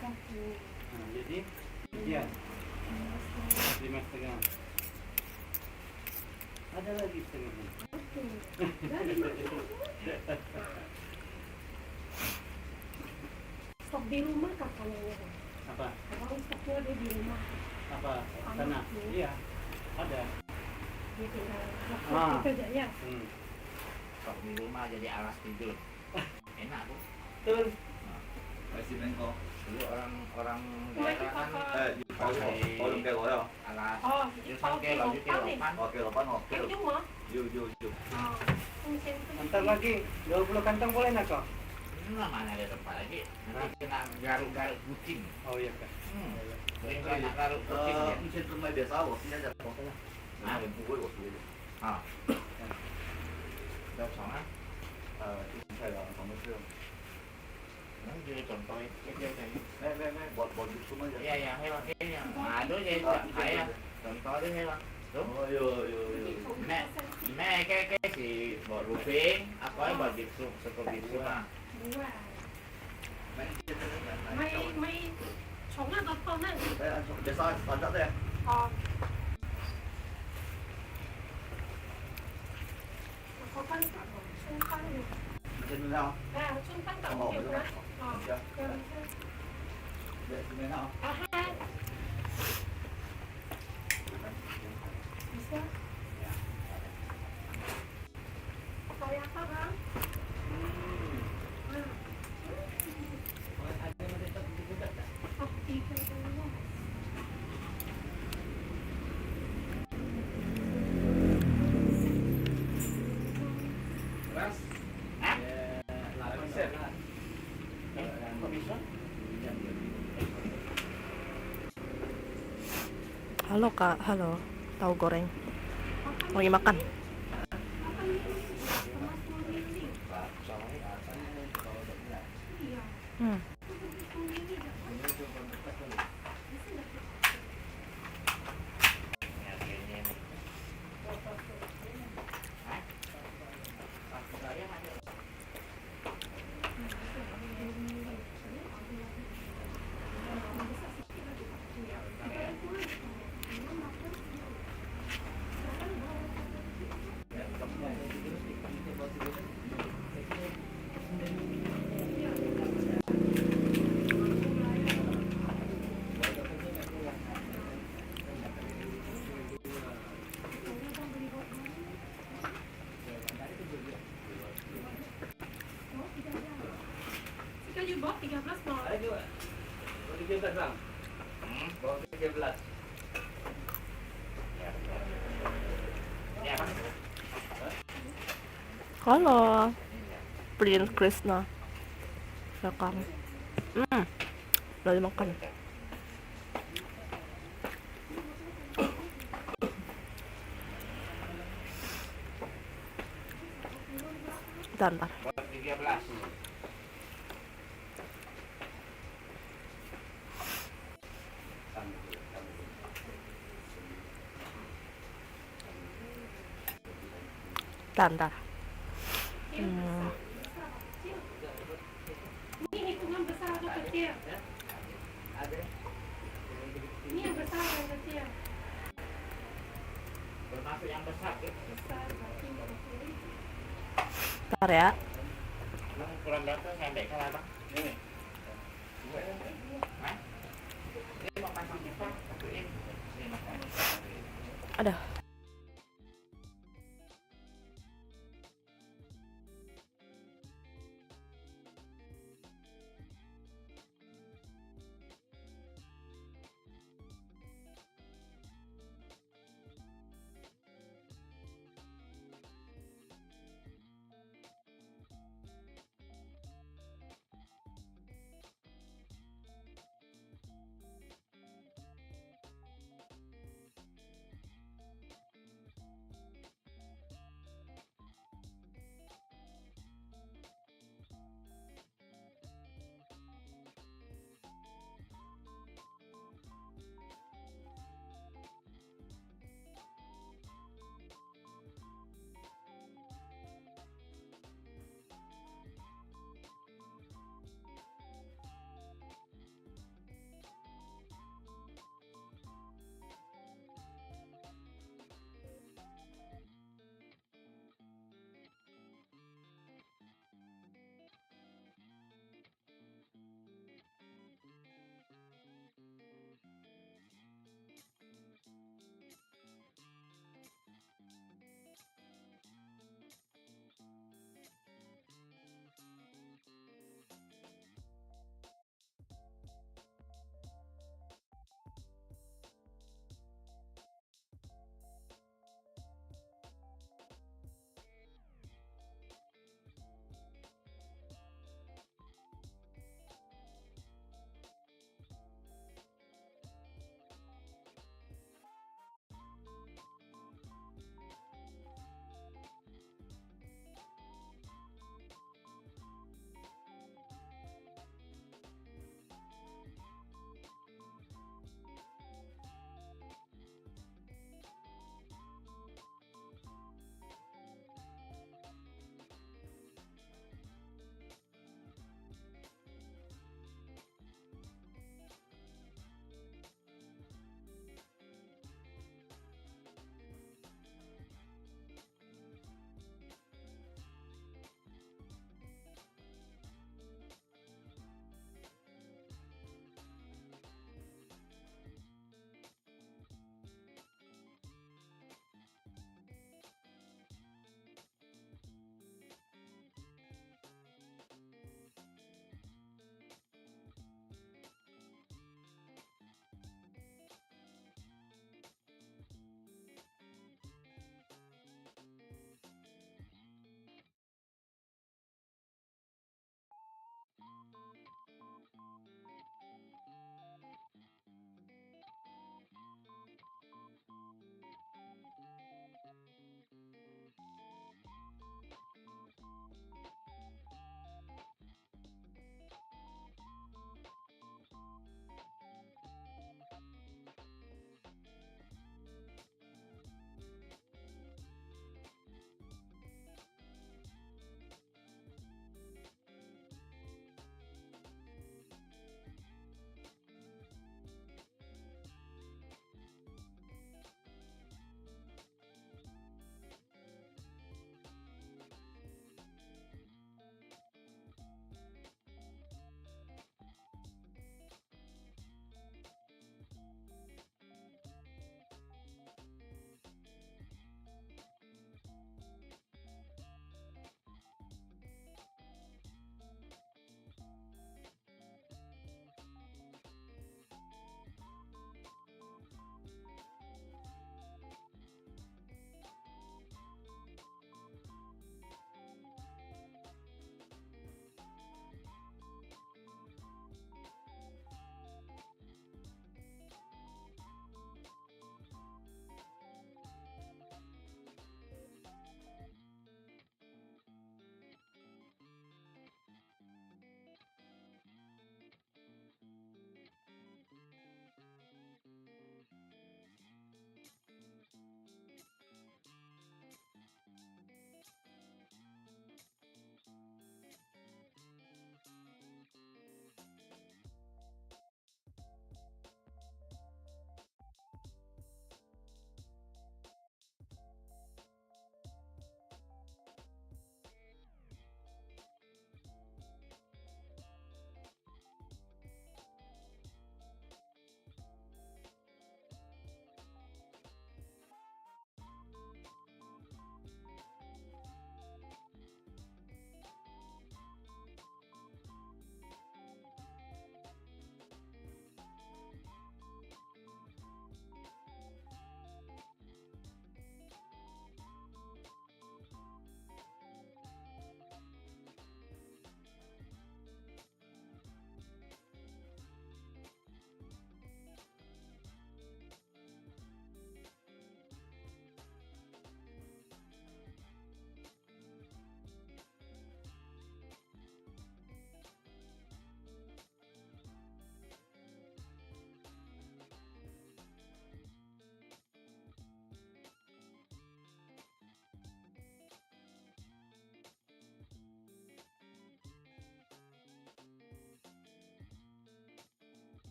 Nah, jadi sekian 5,5. Ada lagi setengahnya. Stok di rumah katanya. Apa? Kalau stoknya ada di rumah. Apa? Tanah? Iya, ada. Dia tinggal Ah. waktu kerja ya. Stok di rumah jadi alas tidur. Enak tuh. Betul. Masih Menko. Dulu orang Daerah kan Orang kayak loyo. alas. Oh, Jurusan ke lo juke lopan. Oke, lopan oke. Yang cuma. Yuk. Oh, fungsi itu. Ntar lagi 20 kantong boleh nak kok? Ini mana ada tempat lagi? Nanti kena garuk-garuk kucing. Oh iya kan. Sering kena garuk kucing ya. Mungkin rumah biasa, bosnya aja pokoknya. Nah, pukul bos dulu. Ah. Đâu sống á? Ini saya sama sih. Nó chưa contoh cái dây này. Buat itu aja. Iya ya, hewan cái yang ngadu jadi phải contoh đấy hewan. Đúng. Oh, yo. Mẹ cái gì bỏ rùa phế, có bỏ dịp sụp seperti itu lah. Mấy sống là con này. Biasa standar deh. Có phân xung quanh được. Macam nào? Xung quanh tổng nhiều quá. Macam nào? Ha. Bisa. Kayak apa, Bang? Oh, tiga dulu. Ras. Kok bisa? Halo Kak, halo. Tahu goreng. Lagi makan. Kan you bought 13 mau. Ada juga. 13 bang. Bawa 13. Ya kan? Halo. Prince Krishna. Silakan. Udah dimakan. Bentar. Buat 13. Bentar. Ini hitungan besar atau kecil? Ini yang besar atau kecil? Termasuk yang besar gitu. Besar berarti kecil. Bentar ya. Yang ukuran berapa sampai ke bang? Ini. Hah? Ini mau pasang kipas, satuin. Ini makan. Ada.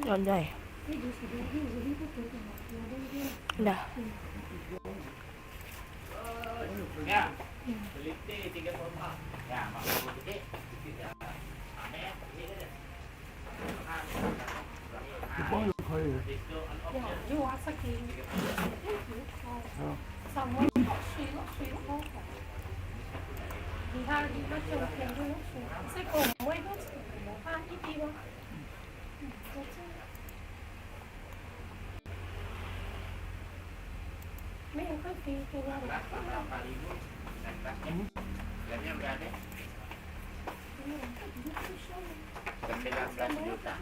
Anjay. Udah. Ya, beli teh 3 ya, makan gede. Ya, aneh ya, gede. 帮就可以。要話識嘅，上我水落好快。而家做平咗落水，識個唔會都冇翻呢啲咯。咩有分別嘅喎？ Harganya berapa? 19 juta.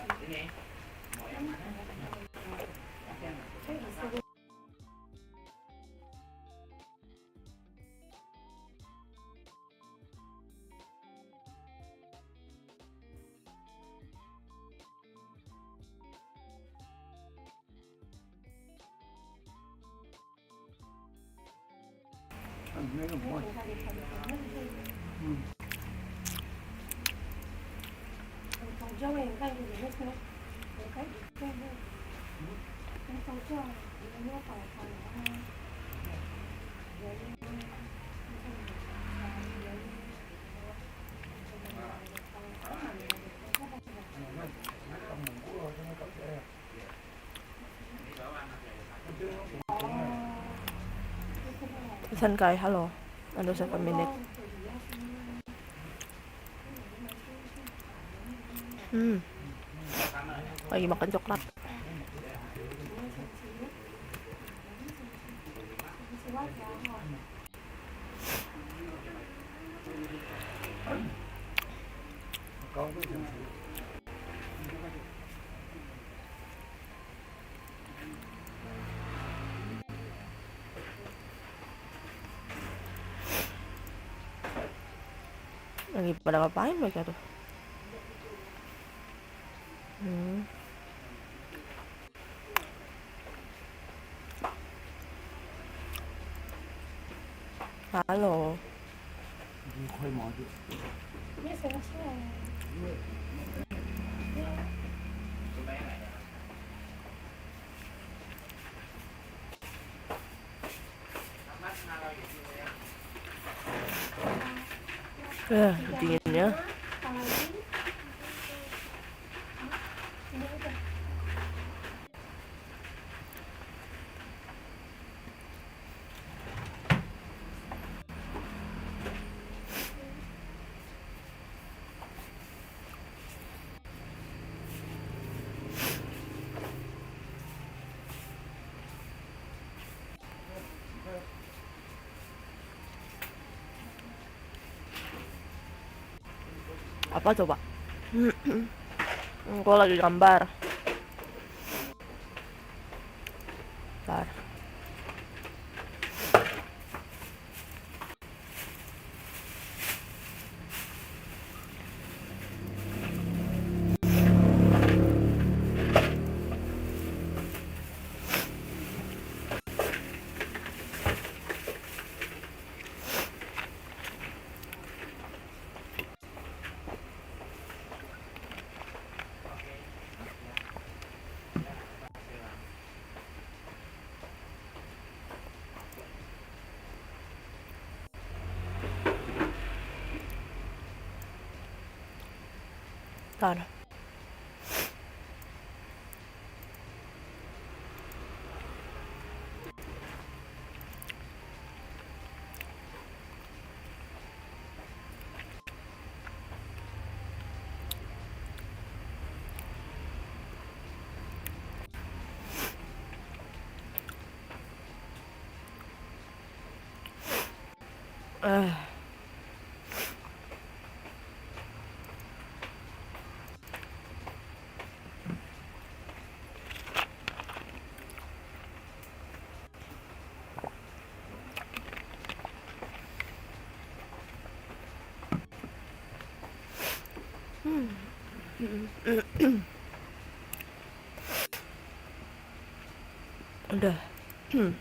Ini mau yang mana?没那么多。早教也看有没有可能，我看对对，早教有没有早教啊？Pesan kay, halo. Ano sa minute? Lagi makan coklat. Lagi pada ngapain mereka tuh? Halo. 快忙去。没什么事啊。 Dinginnya. Apa coba? Gue lagi gambar. Bentar. Bentar. Udah. Hmm?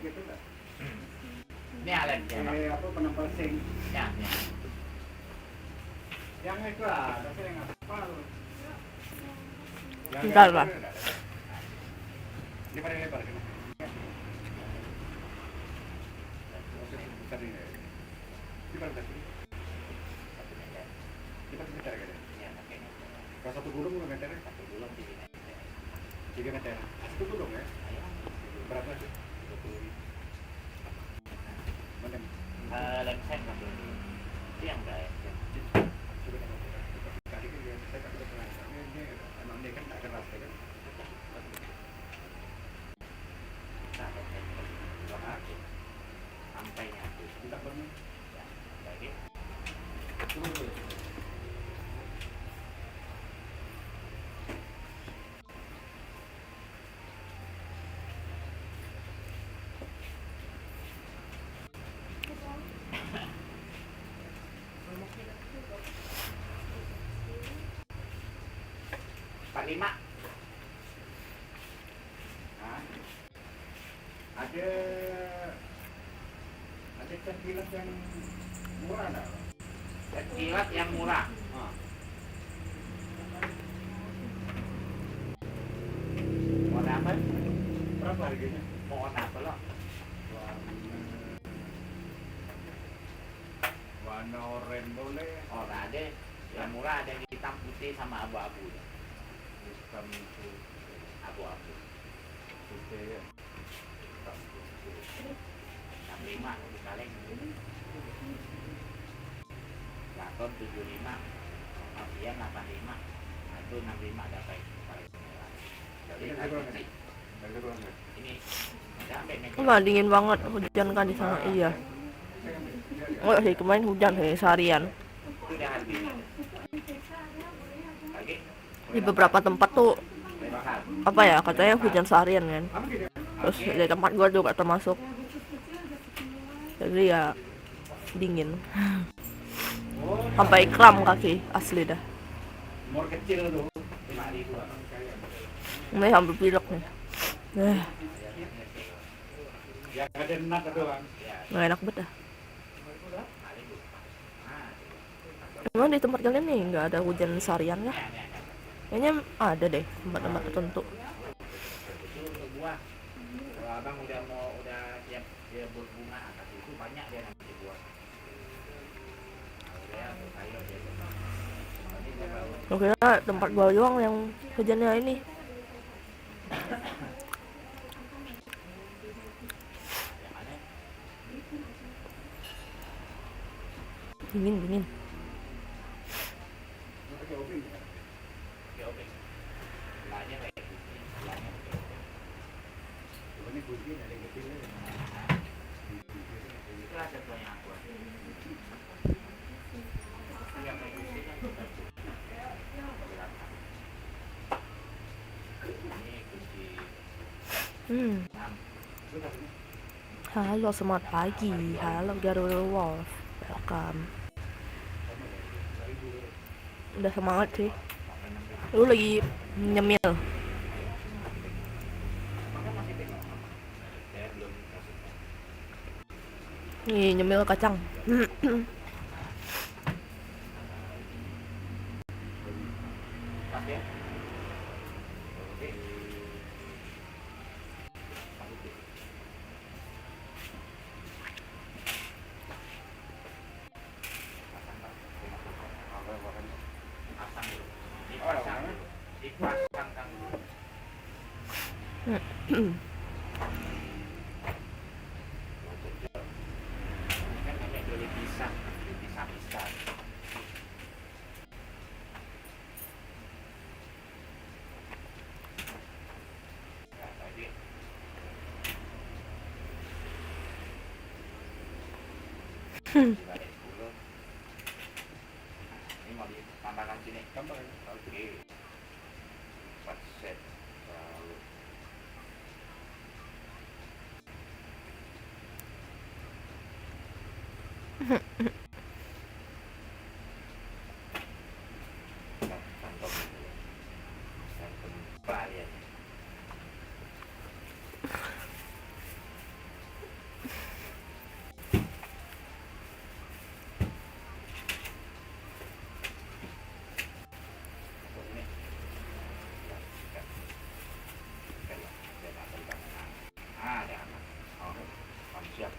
Gitu nggak? Ini alen ya, Pak. Apa penempel sing? Ya, ya. Yang itu lah, tapi yang apa? Bentar, Pak. Ini pada lebar kan? Bentar ini. Ini pada tadi. Ini pada meter kan? Ya, makanya. Kalau satu gulung berapa meter? Satu bulan 3 meter. Satu gulung ya? Ayo. Berapa sih? 20.000. Mana? Lem sen kan dulu. Itu yang baik. Tadi kan saya tak pernah. Ini emang dia kan tak keras kan? Sampai sampai nyatu. Kita pernah. Ya, baik. Pak 5. Nah, ada ikan kilat yang murah enggak? Dan kilat yang murah. Ah. Warna apa? Berapa harganya? Mau warna apa lo? Warna oranye boleh. Oh, ada. Yang murah ada yang hitam putih sama abu-abu. Hitam itu Abu-abu. putih ya. 65 di kaleng. Gaton 75. Mafian 85. Ada itu 65 ada apa itu paling merah. Jadi Ini ini sampai Enggak, dingin banget. Hujan kan di sana. Iya. Enggak sih, kemarin hujan sih seharian. itu udah habis. Lagi Di beberapa tempat tuh bakal. apa ya, katanya hujan seharian kan. Terus di tempat gua juga termasuk. Jadi ya dingin. Sampai kram kaki asli dah. Umur kecil tuh 5.000. Ini hampir pilek nih. Ya ada enak doang. Ya, Nggak enak banget dah. 5.000. Emang di tempat kalian nih nggak ada hujan seharian ya? Kayaknya ada deh tempat-tempat tertentu. Itu untuk buah. Kalau abang udah siap dia berbunga atas itu banyak dia nanti buah. Kalau dia sayur dia tetap. Nanti dia baru Oke, tempat gua doang yang hujannya ini. yang mana? Dingin. Oke oke. Belanya kayak gitu. Belanya oke oke. Itu ada tuh yang aku. Yang kayak gitu kan bukan tuh. Ini kunci Halo, selamat pagi. Halo Garuda Wolf. Welcome. Udah semangat sih. Lu lagi nyemil. saya belum kasih. Nih, nyemil kacang. Pas ya. Oke. Pasang dulu. Dipasang dulu. Dipasangkan dulu. Ini kan namanya dulu pisah pisah. Ya, tadi. Dibalik dulu. Ini mau ditambahkan sini. Oke. 4 set. Lalu. Kantong dulu. Kantong pelayan. Ini. Ah, ada aman. Oh, kamu siap.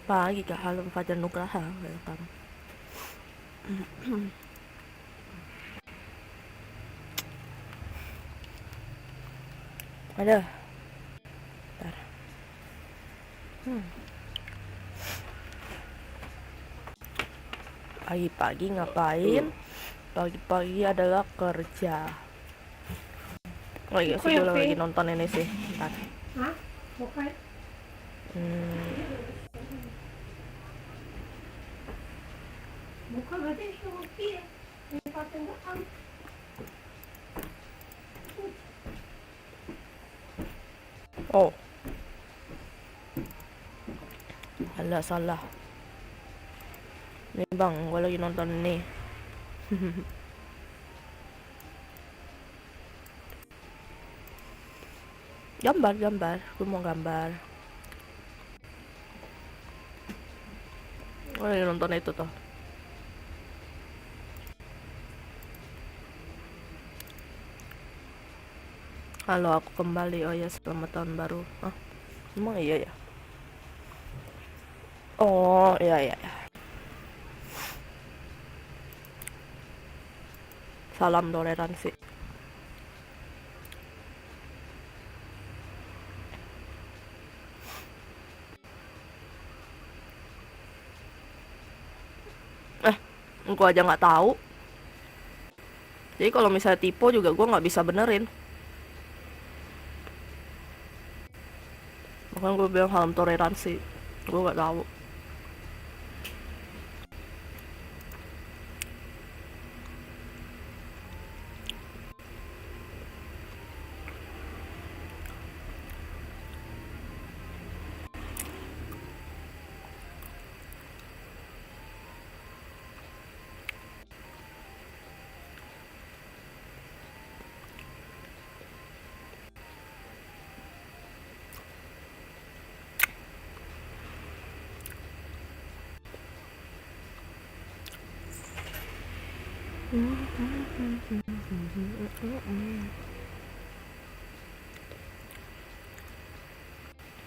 Pagi Kak, halo Fajar Nugraha. Welcome. Ada. Bentar. Pagi-pagi ngapain? Pagi-pagi adalah kerja. Oh iya sih, gue lagi nonton ini sih. Bentar. Hah? Bukan. Bukan berarti itu bukti ya. Ini paten doang. Oh. Salah. Nih bang, gue lagi nonton ini. Gambar. Gue mau gambar. Gue lagi nonton itu tuh. Halo, aku kembali. Oh ya, selamat tahun baru. Ah, emang iya ya? Oh, iya. Salam toleransi. Gua aja nggak tahu. Jadi kalau misalnya typo juga gua nggak bisa benerin. Makanya gue bilang hal toleransi. Gue nggak tahu.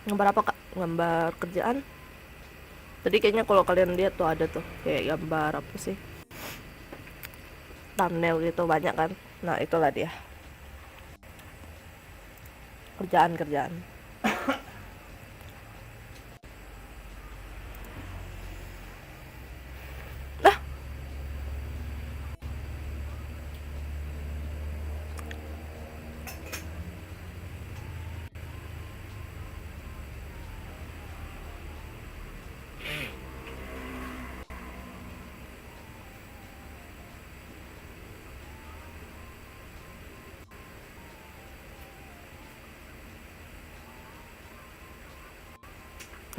Gambar apa kak? Gambar kerjaan. Tadi kayaknya kalau kalian lihat tuh ada tuh kayak gambar apa sih, thumbnail gitu banyak kan. Nah itulah dia, kerjaan.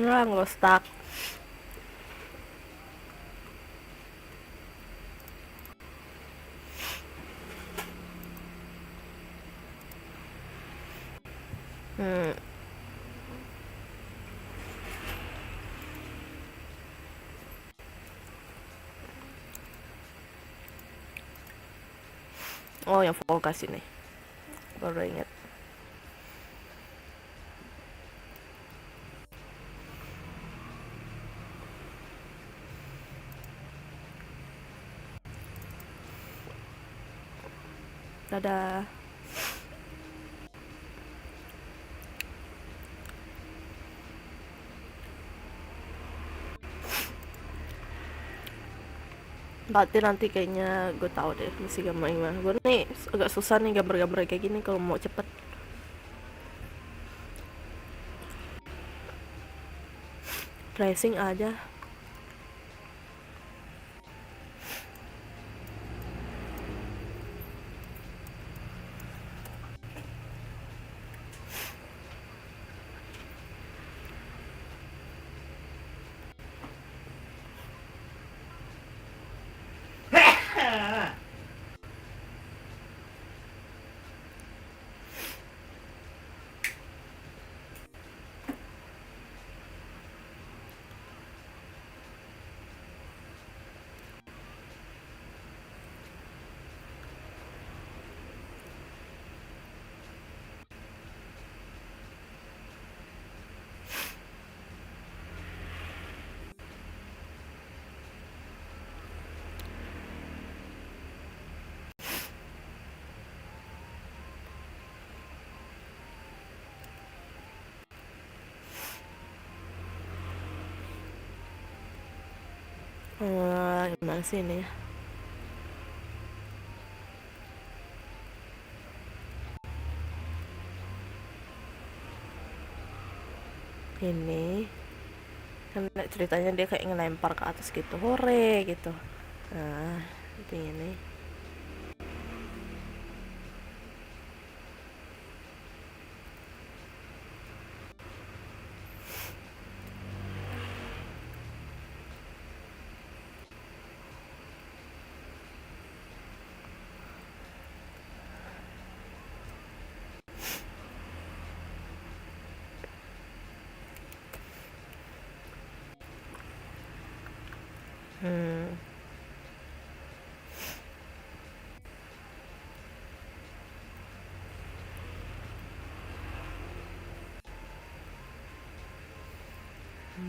Lah, nggak stuck. Hmm. Oh yang vokasi nih, baru inget. Dadah. Berarti nanti kayaknya gue tahu deh mesti gambar gimana. Gue nih agak susah nih gambar-gambar kayak gini kalau mau cepet. Tracing aja. Gimana sih ini ya? Ini kan ceritanya dia kayak ngelempar ke atas gitu, hore gitu. Nah, ini.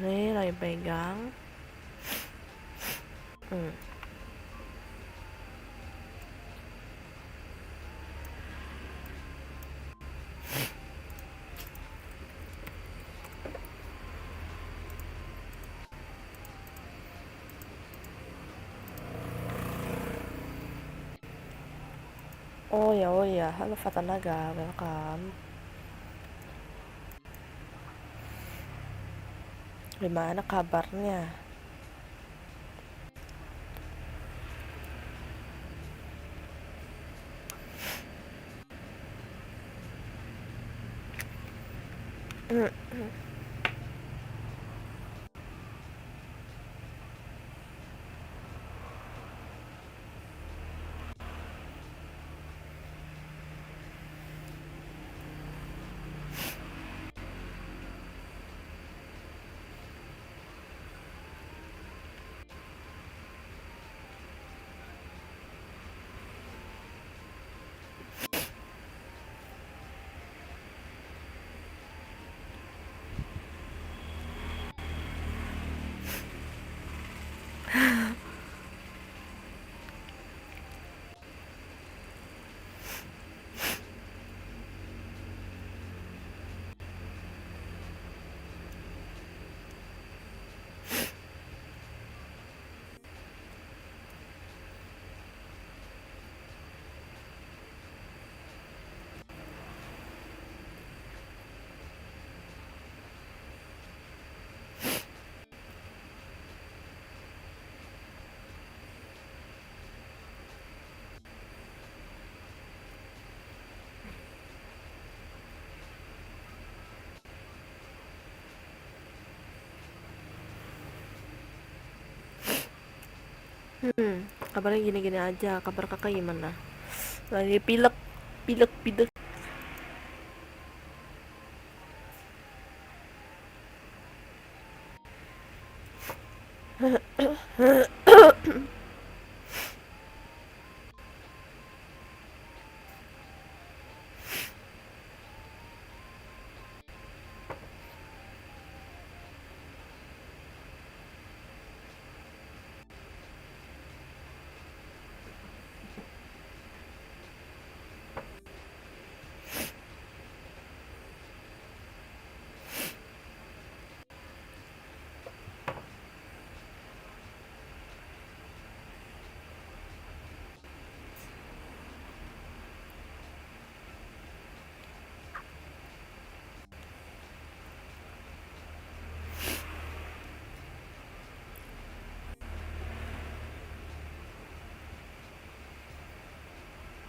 Ini lagi pegang. Oh ya, halo Fatanaga, welcome. Gimana kabarnya? Kabarnya gini-gini aja. Kabar kakak gimana? Lagi pilek, pilek.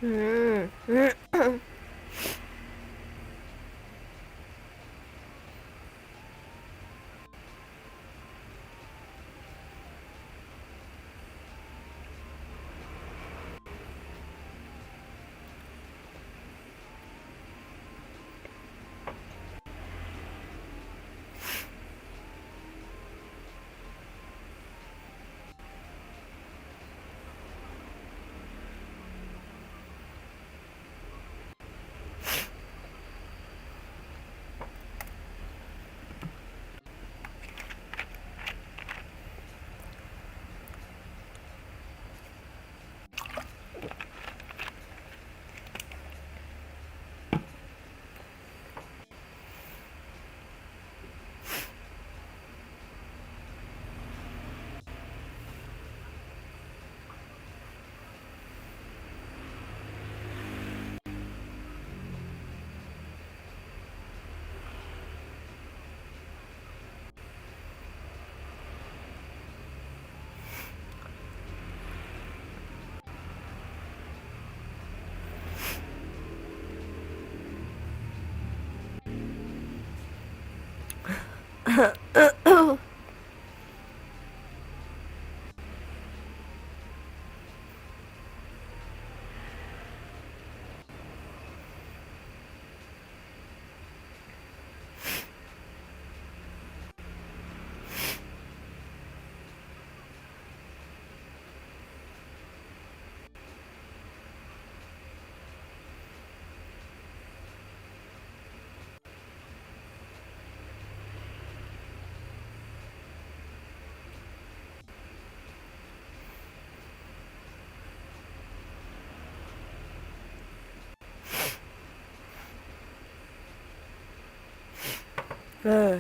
Hmm. Eh.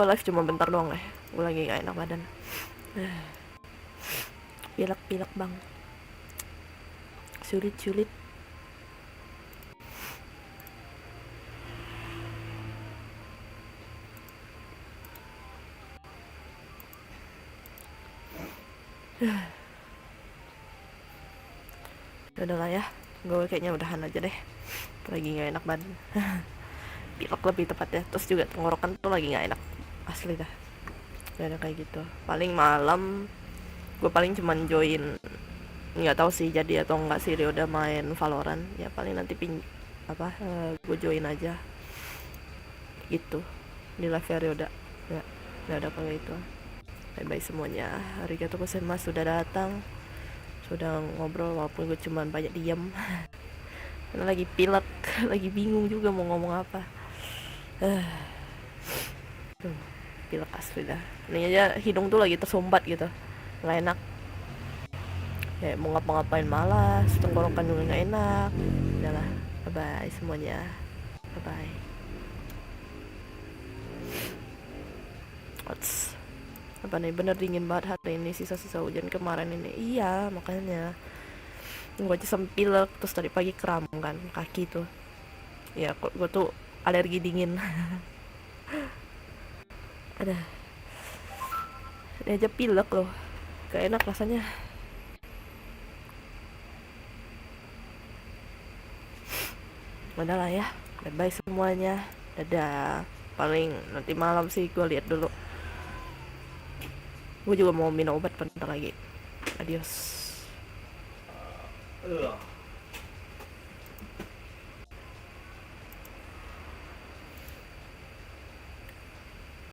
gue live cuma bentar doang deh. Gue lagi gak enak badan. Pilek bang. Sulit. Udah lah ya, gue kayaknya udahan aja deh. Lagi nggak enak badan. Pilek lebih tepatnya. Terus juga tenggorokan tuh lagi nggak enak, asli dah. Udah kayak gitu. Paling malam gue paling cuman join, nggak tahu sih jadi atau enggak sih dia udah main Valorant. Ya paling nanti gue join aja gitu di live Ryoda. Ya udah kayak itu. Bye bye semuanya. Arigatou gozaimasu sudah datang, sudah ngobrol walaupun gue cuman banyak diam. Karena lagi pilek, lagi bingung juga mau ngomong apa. Pilek asli dah. Ini aja hidung tuh lagi tersumbat gitu, nggak enak. Ya mau ngapa-ngapain malas, tenggorokan juga nggak enak. Udahlah, bye bye semuanya. Bye bye. Apa nih, bener dingin banget hari ini, sisa-sisa hujan kemarin ini. Iya makanya gue aja sampai pilek, terus tadi pagi kram kan kaki tuh. Ya gue tuh alergi dingin. Ada ini aja pilek loh, gak enak rasanya. Udah lah ya, bye bye semuanya, dadah. Paling nanti malam sih gue lihat dulu. Gue juga mau minum obat bentar lagi. Adios.